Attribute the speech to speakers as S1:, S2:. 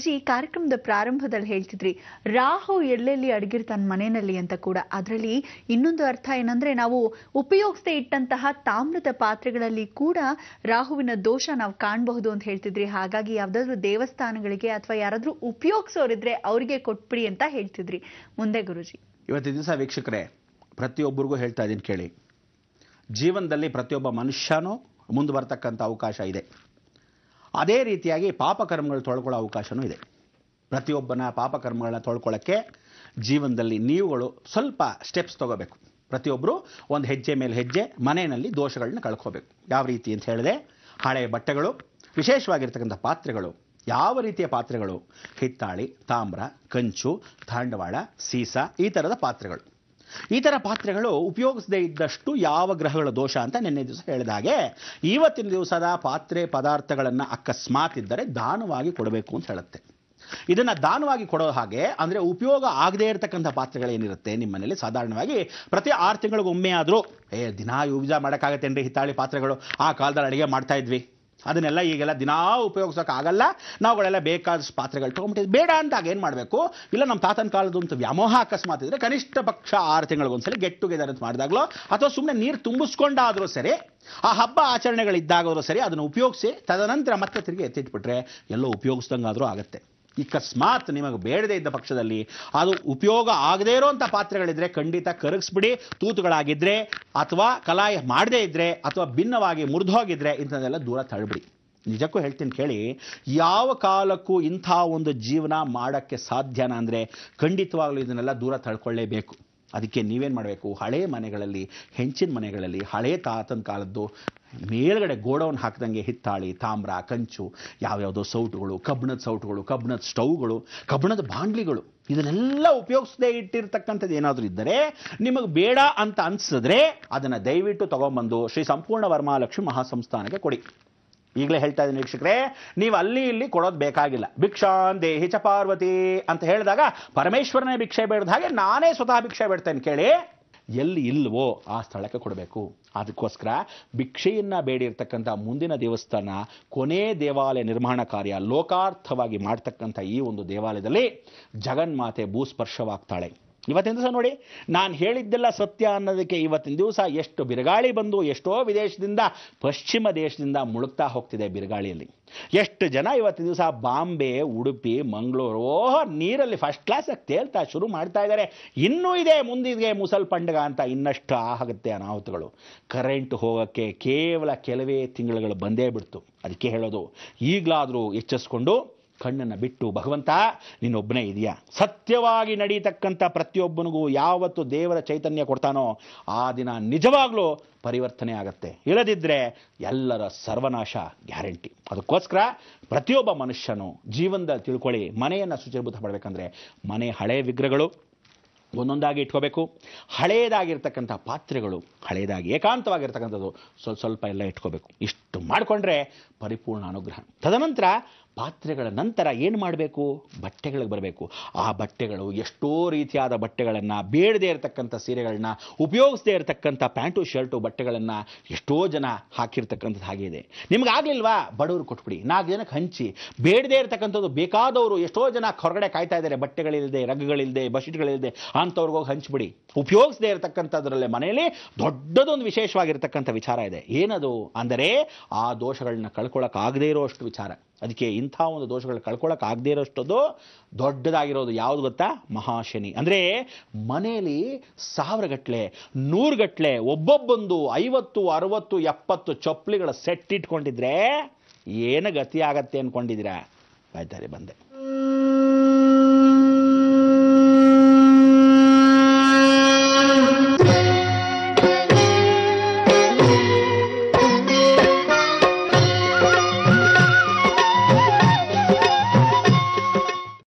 S1: ಗುರುಜಿ, ಈ ಕಾರ್ಯಕ್ರಮದ ಪ್ರಾರಂಭದಲ್ಲಿ ಹೇಳ್ತಿದ್ರಿ ರಾಹು ಎಲ್ಲೆಲ್ಲಿ ಅಡಗಿರ್ತಾನೆ ಮನೆಯಲ್ಲಿ ಅಂತ ಕೂಡ. ಅದರಲ್ಲಿ ಇನ್ನೊಂದು ಅರ್ಥ ಏನಂದ್ರೆ, ನಾವು ಉಪಯೋಗಿಸದೆ ಇಟ್ಟಂತಹ ತಾಮ್ರದ ಪಾತ್ರೆಗಳಲ್ಲಿ ಕೂಡ ರಾಹುವಿನ ದೋಷ ನಾವು ಕಾಣಬಹುದು ಅಂತ ಹೇಳ್ತಿದ್ರಿ. ಹಾಗಾಗಿ ಯಾವ್ದಾದ್ರು ದೇವಸ್ಥಾನಗಳಿಗೆ ಅಥವಾ ಯಾರಾದ್ರೂ ಉಪಯೋಗಿಸೋರಿದ್ರೆ ಅವರಿಗೆ ಕೊಟ್ಬಿಡಿ ಅಂತ ಹೇಳ್ತಿದ್ರಿ. ಮುಂದೆ ಗುರುಜಿ,
S2: ಇವತ್ತಿನ ದಿವಸ ವೀಕ್ಷಕರೇ, ಪ್ರತಿಯೊಬ್ಬರಿಗೂ ಹೇಳ್ತಾ ಇದ್ದೀನಿ ಕೇಳಿ. ಜೀವನದಲ್ಲಿ ಪ್ರತಿಯೊಬ್ಬ ಮನುಷ್ಯನೂ ಮುಂದೆ ಬರ್ತಕ್ಕಂಥ ಅವಕಾಶ ಇದೆ. ಅದೇ ರೀತಿಯಾಗಿ ಪಾಪಕರ್ಮಗಳು ತೊಳ್ಕೊಳ್ಳೋ ಅವಕಾಶವೂ ಇದೆ. ಪ್ರತಿಯೊಬ್ಬನ ಪಾಪಕರ್ಮಗಳನ್ನ ತೊಳ್ಕೊಳ್ಳೋಕ್ಕೆ ಜೀವನದಲ್ಲಿ ನೀವುಗಳು ಸ್ವಲ್ಪ ಸ್ಟೆಪ್ಸ್ ತೊಗೋಬೇಕು. ಪ್ರತಿಯೊಬ್ಬರು ಒಂದು ಹೆಜ್ಜೆ ಮೇಲೆ ಹೆಜ್ಜೆ ಮನೆಯಲ್ಲಿ ದೋಷಗಳನ್ನ ಕಳ್ಕೋಬೇಕು. ಯಾವ ರೀತಿ ಅಂತ ಹೇಳಿದೆ, ಹಳೆಯ ಬಟ್ಟೆಗಳು, ವಿಶೇಷವಾಗಿರ್ತಕ್ಕಂಥ ಪಾತ್ರೆಗಳು, ಯಾವ ರೀತಿಯ ಪಾತ್ರೆಗಳು, ಹಿತ್ತಾಳಿ, ತಾಮ್ರ, ಕಂಚು, ದಾಂಡವಾಳ, ಸೀಸ, ಈ ಥರದ ಪಾತ್ರೆಗಳು. ಈ ಥರ ಪಾತ್ರೆಗಳು ಉಪಯೋಗಿಸದೇ ಇದ್ದಷ್ಟು ಯಾವ ಗ್ರಹಗಳ ದೋಷ ಅಂತ ನಿನ್ನೆ ದಿವಸ ಹೇಳಿದ ಹಾಗೆ, ಇವತ್ತಿನ ದಿವಸದ ಪಾತ್ರೆ ಪದಾರ್ಥಗಳನ್ನು ಅಕಸ್ಮಾತ್ ಇದ್ದರೆ ದಾನವಾಗಿ ಕೊಡಬೇಕು ಅಂತ ಹೇಳುತ್ತೆ. ಇದನ್ನು ದಾನವಾಗಿ ಕೊಡೋ ಹಾಗೆ ಅಂದರೆ, ಉಪಯೋಗ ಆಗದೇ ಇರತಕ್ಕಂಥ ಪಾತ್ರೆಗಳೇನಿರುತ್ತೆ ನಿಮ್ಮ ಮನೇಲಿ, ಸಾಧಾರಣವಾಗಿ ಪ್ರತಿ 6 ತಿಂಗಳಿಗೊಮ್ಮೆ ಆದರೂ ದಿನಾ ಯೂಸ್ ಮಾಡೋಕ್ಕಾಗತ್ತೇನ್ರಿ ಹಿತ್ತಾಳಿ ಪಾತ್ರೆಗಳು, ಆ ಕಾಲದಲ್ಲಿ ಅಡುಗೆ ಮಾಡ್ತಾ ಇದ್ವಿ, ಅದನ್ನೆಲ್ಲ ಈಗೆಲ್ಲ ದಿನಾ ಉಪಯೋಗಿಸೋಕ್ಕಾಗಲ್ಲ, ನಾವುಗಳೆಲ್ಲ ಬೇಕಾದಷ್ಟು ಪಾತ್ರೆಗಳು ತೊಗೊಂಬಿಟ್ಟಿದ್ವಿ, ಬೇಡ ಅಂದಾಗ ಏನು ಮಾಡಬೇಕು, ಇಲ್ಲ ನಮ್ಮ ತಾತನ ಕಾಲದಂತ ವ್ಯಾಮೋಹ ಅಕಸ್ಮಾತ್ ಇದ್ದರೆ ಕನಿಷ್ಠ ಪಕ್ಷ 6 ತಿಂಗಳಿಗೊಂದ್ಸಲಿ ಗೆಟ್ ಟುಗೆದರ್ ಅಂತ ಮಾಡಿದಾಗಲೋ ಅಥವಾ ಸುಮ್ಮನೆ ನೀರು ತುಂಬಿಸ್ಕೊಂಡಾದರೂ ಸರಿ, ಆ ಹಬ್ಬ ಆಚರಣೆಗಳಿದ್ದಾಗಾದರೂ ಸರಿ ಅದನ್ನು ಉಪಯೋಗಿಸಿ ತದನಂತರ ಮತ್ತೆ ತಿರುಗಿ ಎತ್ತಿಟ್ಬಿಟ್ರೆ ಎಲ್ಲೋ ಉಪಯೋಗಿಸ್ದಂಗಾದರೂ ಆಗುತ್ತೆ. ಅಕಸ್ಮಾತ್ ನಿಮಗೆ ಬೇಡದೇ ಇದ್ದ ಪಕ್ಷದಲ್ಲಿ ಅದು ಉಪಯೋಗ ಆಗದೇ ಇರೋಂಥ ಪಾತ್ರೆಗಳಿದ್ರೆ ಖಂಡಿತ ಕರಗಿಸ್ಬಿಡಿ. ತೂತುಗಳಾಗಿದ್ದರೆ ಅಥವಾ ಕಲಾಯ ಮಾಡದೇ ಇದ್ದರೆ ಅಥವಾ ಭಿನ್ನವಾಗಿ ಮುರಿದೋಗಿದ್ರೆ ಇಂಥದ್ದೆಲ್ಲ ದೂರ ತಳ್ಳಿಬಿಡಿ. ನಿಜಕ್ಕೂ ಹೇಳ್ತೀನಿ ಕೇಳಿ, ಯಾವ ಕಾಲಕ್ಕೂ ಇಂಥ ಒಂದು ಜೀವನ ಮಾಡೋಕ್ಕೆ ಸಾಧ್ಯನಾ ಅಂದರೆ ಖಂಡಿತವಾಗ್ಲೂ ಇದನ್ನೆಲ್ಲ ದೂರ ತಳ್ಕೊಳ್ಳೇಬೇಕು. ಅದಕ್ಕೆ ನೀವೇನು ಮಾಡಬೇಕು, ಹಳೆಯ ಮನೆಗಳಲ್ಲಿ, ಹೆಂಚಿನ ಮನೆಗಳಲ್ಲಿ ಹಳೆಯ ತಾತನ ಕಾಲದ್ದು ಮೇಲ್ಗಡೆ ಗೋಡೌನ್ ಹಾಕಿದಂಗೆ ಹಿತ್ತಾಳಿ, ತಾಮ್ರ, ಕಂಚು, ಯಾವ್ಯಾವುದೋ ಸೌಟುಗಳು, ಕಬ್ಬಿಣದ ಸೌಟುಗಳು, ಕಬ್ಬಿಣದ ಸ್ಟವ್ಗಳು, ಕಬ್ಬಿಣದ ಬಾಂಡ್ಲಿಗಳು, ಇದನ್ನೆಲ್ಲ ಉಪಯೋಗಿಸದೇ ಇಟ್ಟಿರ್ತಕ್ಕಂಥದ್ದು ಏನಾದರೂ ಇದ್ದರೆ ನಿಮಗೆ ಬೇಡ ಅಂತ ಅನಿಸಿದ್ರೆ ಅದನ್ನು ದಯವಿಟ್ಟು ತೊಗೊಂಬಂದು ಶ್ರೀ ಸಂಪೂರ್ಣ ವರಮಹಾಲಕ್ಷ್ಮಿ ಮಹಾಸಂಸ್ಥಾನಕ್ಕೆ ಕೊಡಿ. ಈಗಲೇ ಹೇಳ್ತಾ ಇದ್ದೀನಿ ವೀಕ್ಷಕರೇ, ನೀವು ಅಲ್ಲಿ ಇಲ್ಲಿ ಕೊಡೋದು ಬೇಕಾಗಿಲ್ಲ. ಭಿಕ್ಷಾನ್ ದೇಹಿ ಚ ಪಾರ್ವತಿ ಅಂತ ಹೇಳಿದಾಗ ಪರಮೇಶ್ವರನೇ ಭಿಕ್ಷೆ ಬೇಡದ ಹಾಗೆ ನಾನೇ ಸ್ವತಃ ಭಿಕ್ಷೆ ಬೇಡ್ತೇನೆ ಕೇಳಿ. ಎಲ್ಲಿ ಇಲ್ವೋ ಆ ಸ್ಥಳಕ್ಕೆ ಕೊಡಬೇಕು. ಅದಕ್ಕೋಸ್ಕರ ಭಿಕ್ಷೆಯನ್ನು ಬೇಡಿರ್ತಕ್ಕಂಥ ಮುಂದಿನ ದೇವಸ್ಥಾನ, ಕೊನೆ ದೇವಾಲಯ ನಿರ್ಮಾಣ ಕಾರ್ಯ ಲೋಕಾರ್ಥವಾಗಿ ಮಾಡ್ತಕ್ಕಂಥ ಈ ಒಂದು ದೇವಾಲಯದಲ್ಲಿ ಜಗನ್ಮಾತೆ ಭೂಸ್ಪರ್ಶವಾಗ್ತಾಳೆ. ಇವತ್ತಿನ ದಿವಸ ನೋಡಿ, ನಾನು ಹೇಳಿದ್ದೆಲ್ಲ ಸತ್ಯ ಅನ್ನೋದಕ್ಕೆ ಇವತ್ತಿನ ದಿವಸ ಎಷ್ಟು ಬಿರುಗಾಳಿ ಬಂದು ಎಷ್ಟೋ ವಿದೇಶದಿಂದ, ಪಶ್ಚಿಮ ದೇಶದಿಂದ ಮುಳುಗ್ತಾ ಹೋಗ್ತಿದೆ ಬಿರುಗಾಳಿಯಲ್ಲಿ. ಎಷ್ಟು ಜನ ಇವತ್ತಿನ ದಿವಸ ಬಾಂಬೆ, ಉಡುಪಿ, ಮಂಗಳೂರು ನೀರಲ್ಲಿ ಫಸ್ಟ್ ಕ್ಲಾಸಾಗಿ ತೇಲ್ತಾ ಶುರು ಮಾಡ್ತಾ ಇದ್ದಾರೆ. ಇನ್ನೂ ಇದೆ ಮುಂದಿಗೆ ಮುಸಲ್ ಪಂಡಗ ಅಂತ ಇನ್ನಷ್ಟು ಆಗುತ್ತೆ ಅನಾಹುತಗಳು. ಕರೆಂಟ್ ಹೋಗೋಕ್ಕೆ ಕೇವಲ ಕೆಲವೇ ತಿಂಗಳುಗಳು ಬಂದೇ ಬಿಡ್ತು. ಅದಕ್ಕೆ ಹೇಳೋದು, ಈಗಲಾದರೂ ಎಚ್ಚರಿಸ್ಕೊಂಡು ಕಣ್ಣನ್ನು ಬಿಟ್ಟು, ಭಗವಂತ ನೀನೊಬ್ಬನೇ ಇದೆಯಾ, ಸತ್ಯವಾಗಿ ನಡೀತಕ್ಕಂಥ ಪ್ರತಿಯೊಬ್ಬನಿಗೂ ಯಾವತ್ತು ದೇವರ ಚೈತನ್ಯ ಕೊಡ್ತಾನೋ ಆ ದಿನ ನಿಜವಾಗ್ಲೂ ಪರಿವರ್ತನೆ ಆಗತ್ತೆ. ಇಲ್ಲದಿದ್ದರೆ ಎಲ್ಲರ ಸರ್ವನಾಶ ಗ್ಯಾರಂಟಿ. ಅದಕ್ಕೋಸ್ಕರ ಪ್ರತಿಯೊಬ್ಬ ಮನುಷ್ಯನು ಜೀವನದಲ್ಲಿ ತಿಳ್ಕೊಳ್ಳಿ, ಮನೆಯನ್ನು ಶುಚಿರ್ಭೂತ ಮಾಡಬೇಕಂದ್ರೆ ಮನೆ ಹಳೆಯ ವಿಗ್ರಹಗಳು ಒಂದೊಂದಾಗಿ ಇಟ್ಕೋಬೇಕು. ಹಳೆಯದಾಗಿರ್ತಕ್ಕಂಥ ಪಾತ್ರೆಗಳು, ಹಳೆಯದಾಗಿ ಏಕಾಂತವಾಗಿರ್ತಕ್ಕಂಥದ್ದು ಸ್ವಲ್ಪ ಎಲ್ಲ ಇಟ್ಕೋಬೇಕು. ಇಷ್ಟು ಮಾಡಿಕೊಂಡ್ರೆ ಪರಿಪೂರ್ಣ ಅನುಗ್ರಹ. ತದನಂತರ ಪಾತ್ರೆಗಳ ನಂತರ ಏನು ಮಾಡಬೇಕು, ಬಟ್ಟೆಗಳಿಗೆ ಬರಬೇಕು. ಆ ಬಟ್ಟೆಗಳು ಎಷ್ಟೋ ರೀತಿಯಾದ ಬಟ್ಟೆಗಳನ್ನು, ಬೇಡದೇ ಇರತಕ್ಕಂಥ ಸೀರೆಗಳನ್ನ, ಉಪಯೋಗಿಸದೇ ಇರತಕ್ಕಂಥ ಪ್ಯಾಂಟು ಶರ್ಟು ಬಟ್ಟೆಗಳನ್ನು ಎಷ್ಟೋ ಜನ ಹಾಕಿರ್ತಕ್ಕಂಥದ್ದು ಹಾಗೆ ಇದೆ. ನಿಮ್ಗಾಗಲಿಲ್ವಾ, ಬಡವರು ಕೊಟ್ಬಿಡಿ, 4 ಜನಕ್ಕೆ ಹಂಚಿ. ಬೇಡದೇ ಇರತಕ್ಕಂಥದ್ದು ಬೇಕಾದವರು ಎಷ್ಟೋ ಜನ ಹೊರಗಡೆ ಕಾಯ್ತಾ ಇದ್ದಾರೆ, ಬಟ್ಟೆಗಳಿಲ್ಲದೆ, ರಗ್ಗಳಿಲ್ಲದೆ, ಬಶೀಟ್ಗಳಿಲ್ಲದೆ, ಅಂಥವ್ರಿಗೋಗಿ ಹಂಚ್ಬಿಡಿ. ಉಪಯೋಗಿಸದೇ ಇರತಕ್ಕಂಥದ್ರಲ್ಲೇ ಮನೆಯಲ್ಲಿ ದೊಡ್ಡದೊಂದು ವಿಶೇಷವಾಗಿರ್ತಕ್ಕಂಥ ವಿಚಾರ ಇದೆ. ಏನದು ಅಂದರೆ ಆ ದೋಷಗಳನ್ನ ಕಳ್ಕೊಳ್ಳೋಕ್ಕಾಗದೇ ಇರೋಷ್ಟು ವಿಚಾರ. ಅದಕ್ಕೆ ಇಂಥ ಒಂದು ದೋಷಗಳು ಕಳ್ಕೊಳ್ಳೋಕ್ಕಾಗದೇ ಇರೋಷ್ಟದು ದೊಡ್ಡದಾಗಿರೋದು ಯಾವುದು ಗೊತ್ತಾ, ಮಹಾಶನಿ. ಅಂದರೆ ಮನೆಯಲ್ಲಿ 1000 ಗಟ್ಟಲೆ, 100 ಗಟ್ಟಲೆ, ಒಬ್ಬೊಬ್ಬೊಂದು 50, 60, 70 ಚಪ್ಪಲಿಗಳ ಸೆಟ್ ಇಟ್ಕೊಂಡಿದ್ರೆ ಏನು ಗತಿ ಆಗತ್ತೆ ಅಂದ್ಕೊಂಡಿದ್ದೀರಾ? ಬಾಯ್ತಾರೆ ಬಂದೆ.